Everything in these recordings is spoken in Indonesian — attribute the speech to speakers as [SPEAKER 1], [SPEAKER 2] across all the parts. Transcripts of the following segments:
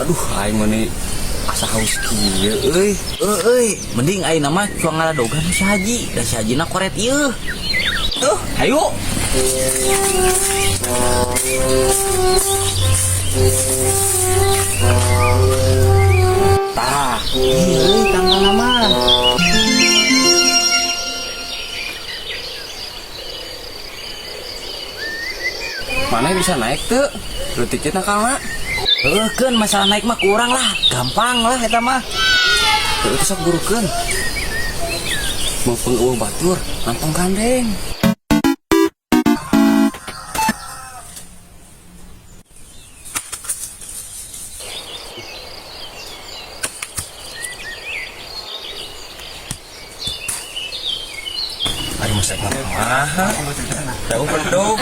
[SPEAKER 1] Aduh, aing mah nih asa haus kieu euy.
[SPEAKER 2] Mending ayeuna mah cua ngaladogan si Haji, da si Hajina koret ieu. Ayo. Tah, ieu tanggal nama.
[SPEAKER 1] Mana bisa naik tuh? Letiknya nakal.
[SPEAKER 2] Kan masalah naik mah kurang lah, gampang lah eta mah.
[SPEAKER 1] Itu sok gurukeun. Mau pengeueuh batur, lampung gandeng. Ayo masak mah. Tahu penduk.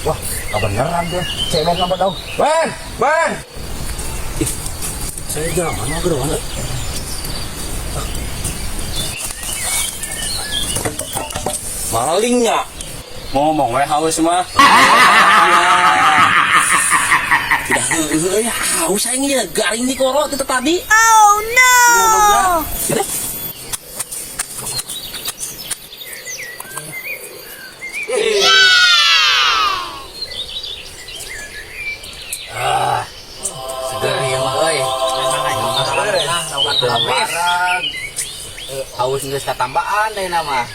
[SPEAKER 2] Wah, kebeneran deh. Cebok ngapa tau? Ben.
[SPEAKER 1] Saya jangan mana gerohan. Malingnya. Ngomong we haus mah.
[SPEAKER 2] Tidak ya, haus aing ieu garing di koro itu tadi.
[SPEAKER 3] Oh no!
[SPEAKER 2] Seger ya mah euy. Lamparan. Haus geus katambahan deui nama.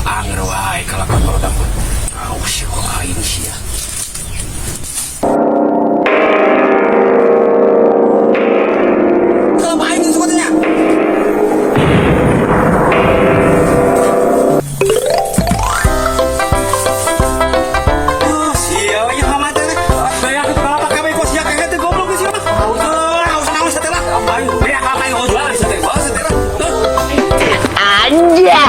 [SPEAKER 1] Anger wae kalau kalau dapat. Haus kok aing sia. Kenapa aing sebetulnya?
[SPEAKER 3] Anja.